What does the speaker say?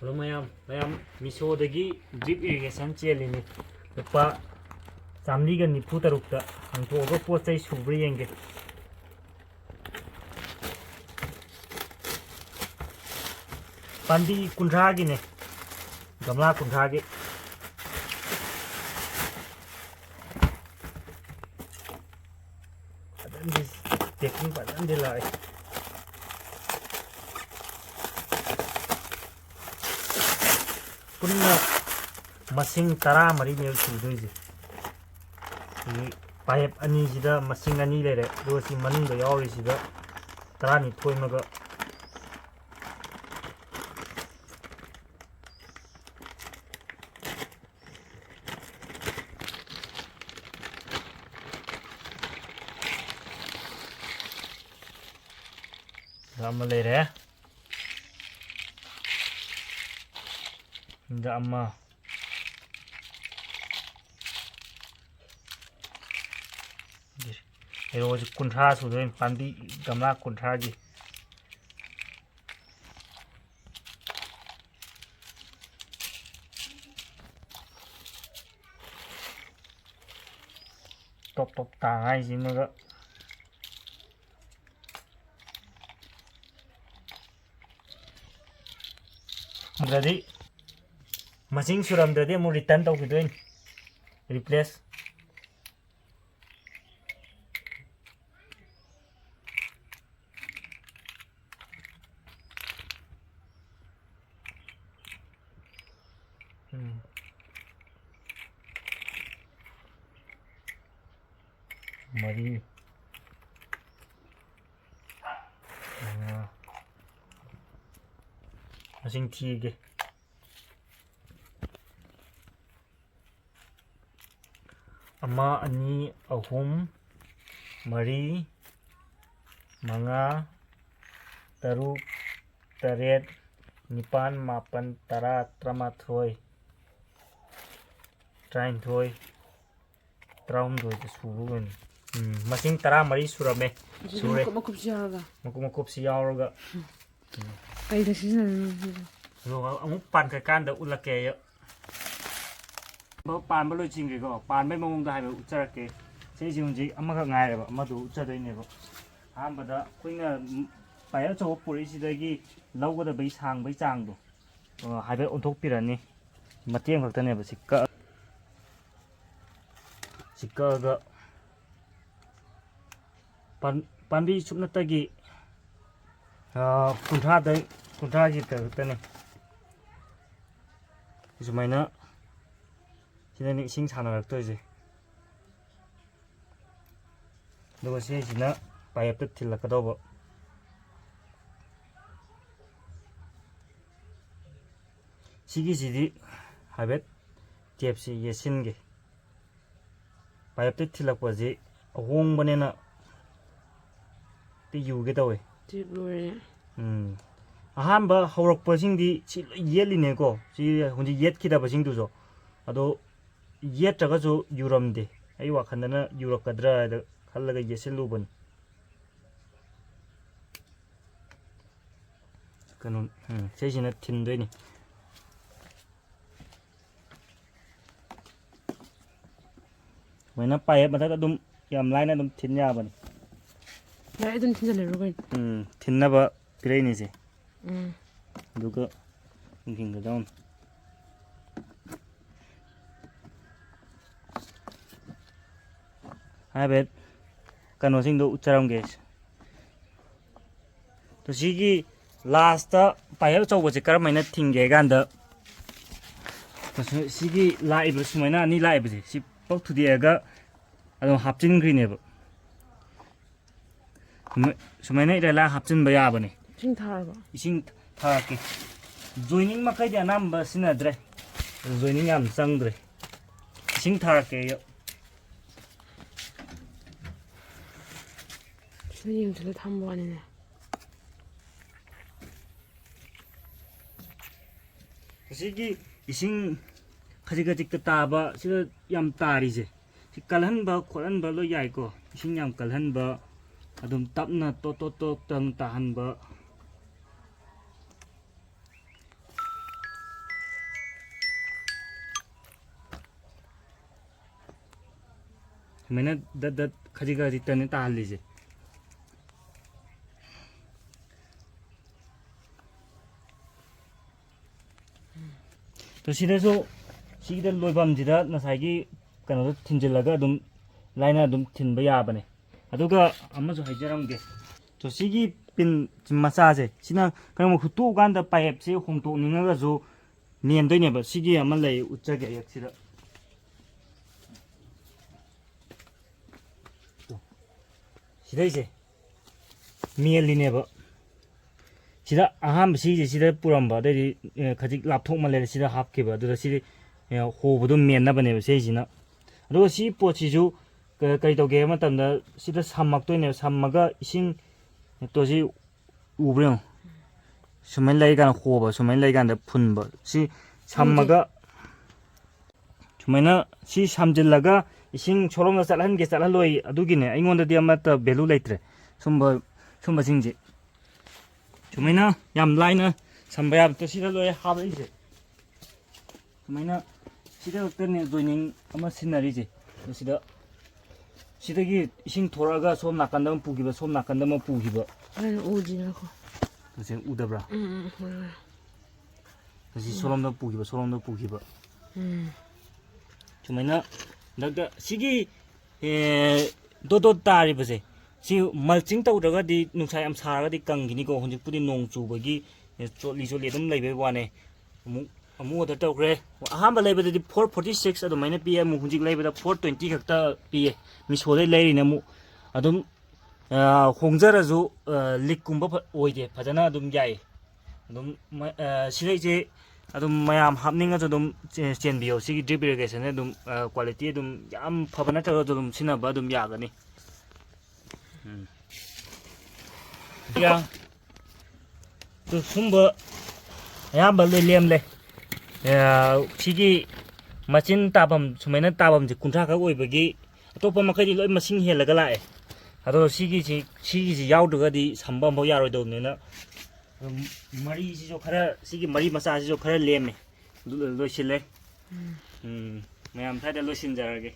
Hello mayam Meesho dagi drip irrigation chelini lupa samliga nifu tarukta hangtoga pot chai subra yenge pandi kunthagi ne gamla kunthagi adan dis taking padan dilai punna masing tara mari ne sudoise pipe ani sida masing ani lere do si manung da yawri sida tara ni thoi maga Sama lere Hindi ama Pero kuntra sudoin pandi gamla kuntra gi top tangai sinaga Jadi masing suram dadi mau return tau gituin replace mari masing tiga ama ani ahum mari manga taruk taret nipan mapan tara tramathoi trainthoi traumdoi suruin masing tara mari surame sure makup si yauraga Ay da sizin lo amuk pan ka kan da ulake yo ba pan ba lo ching ge go pan mai mong da hai ba ucharake sei jing ji amma ka ngai ba amma du uchadai ne ba ham ba da kuina pai cho puri si da gi lau ga da bai sang bai chang do hai ba on thok pirani mateng khak ta ne ba sikka ga pan bi chupna ta gi kuntra gi ta ne sumaina sini ising sanaraktoi duga sina pipe ta thilakadaba sigi sidi habet tap si yesinge pipe ta thilakpa ji ahong banena ti yuge tawe ahamba haurakpa singdi si yeline ko si hunji yet khidaba singdu jo ado yet taga jo yuramde ai wakhandana yurakadra da khallaga yesiluban kanun seisina thindoini maina paye bata dum yam laina dum thinya bani Lai dun thinja le rogain thinna ba pirai je duga hinga down habet kano sing do ucharam ge to sigi last ta paye chaw bo je karamaina thinge ganda to sigi laibu sumaina ni laibu je si pok thudi aga adon hapchin green eba sumaina ida la hapchin ba ya bane Sing tharba ising thake joining makai dia number sinadre joining am sangdre ising thake yo Sing tle thambo anine sigi ising khajik ta taba sida yam tari je si kalhan ba khoran ba lo yai ko ising yam kalhan ba adum tapna to tang tahan ba सुमाइना दत खजी खजी तने ताहलिजे तो सिदसो सिदा लोइबम जिदा नसाइगी कनो थिनजिलगा दुम लाइना दुम थिनबा याबने अदुगा अमसु हाइजरमगे तो सिगी pin मसाजे सिना कनो हुतु गांदा पाइप से होंतो निंगा जो मेनदोइनेबा सिगी अमा लೈ उच्चगे यक्सिदा सिदैसे मेलिनेबा सिदा अहाम सिजे सिदा पुरमबा दरि खजिक लापथोक मले सिदा हापकेबा दुदा सिदि होबदो मेननाबनेबा सेजिना अदो सि पोचिजु कई तौगे मतमदा सिदा सामक्तोइने सामगा इसिंग तोसि उब्रें सुमेन लाइगान होबा सुमेन लाइगान फुनबा सि सामगा सुमेना सि सामजिलगा इसिंग छोरोंगा चलहनगे चलहलोइ अदुगिने अइंगोंददि अमता भेलु लेत्रे सुम्बा सिंजे सुमेना याम लाइना संबया तो सिदा लोय हाबइजे सुमेना सिदा तने जोइनिंग अमा सिनारिजे सिदा सिदगी इसिंग थोरागा सोम नाकंदम पुगिबा सोम नाकंदम पुगिबा अरे उजिनाको तसे उदब्रा तसे सोलमदा पुगिबा सुमेना दगदा सिगी दोदो तारिबसे सी मल्चिंग तौदगदी नुंसा याम सारगदी कंगिनिको होंजिपुदी नोंग चुबगी चोली अदुम लैबे वाने अमु अदर तौग्रे अहांबा लैबददी 446 अदुमाइना पीए मु हुंजिक लैबदा 420 खक्ता पीए मिसोदे लैरिना मु अदुम होंजरजु लिककुंबा ओइदे फजना अदुम याय अदुम सिदैजे अदुम मयाम हापनिंगा अदुम चेनबियो सिगी ड्रिप इरिगेशन अदुम क्वालिटी अदुम याम फबना तरो अदुम सिनाबा अदुम यागनी या तो सुंबा अयाम बल लेमले सिगी मचिन ताबम सुमेना ताबम जे कुंठा खा ओइबगी अतोपा मखैदि लोइ मसिंग हेलगा लाए अदो सिगी याउदगदी संबम बो यारोइदौनेना मरी सिजो खरा सिगी मरी मसा सिजो खरा लेमे लोइसिले मयाम थादे लोइसिन जरागे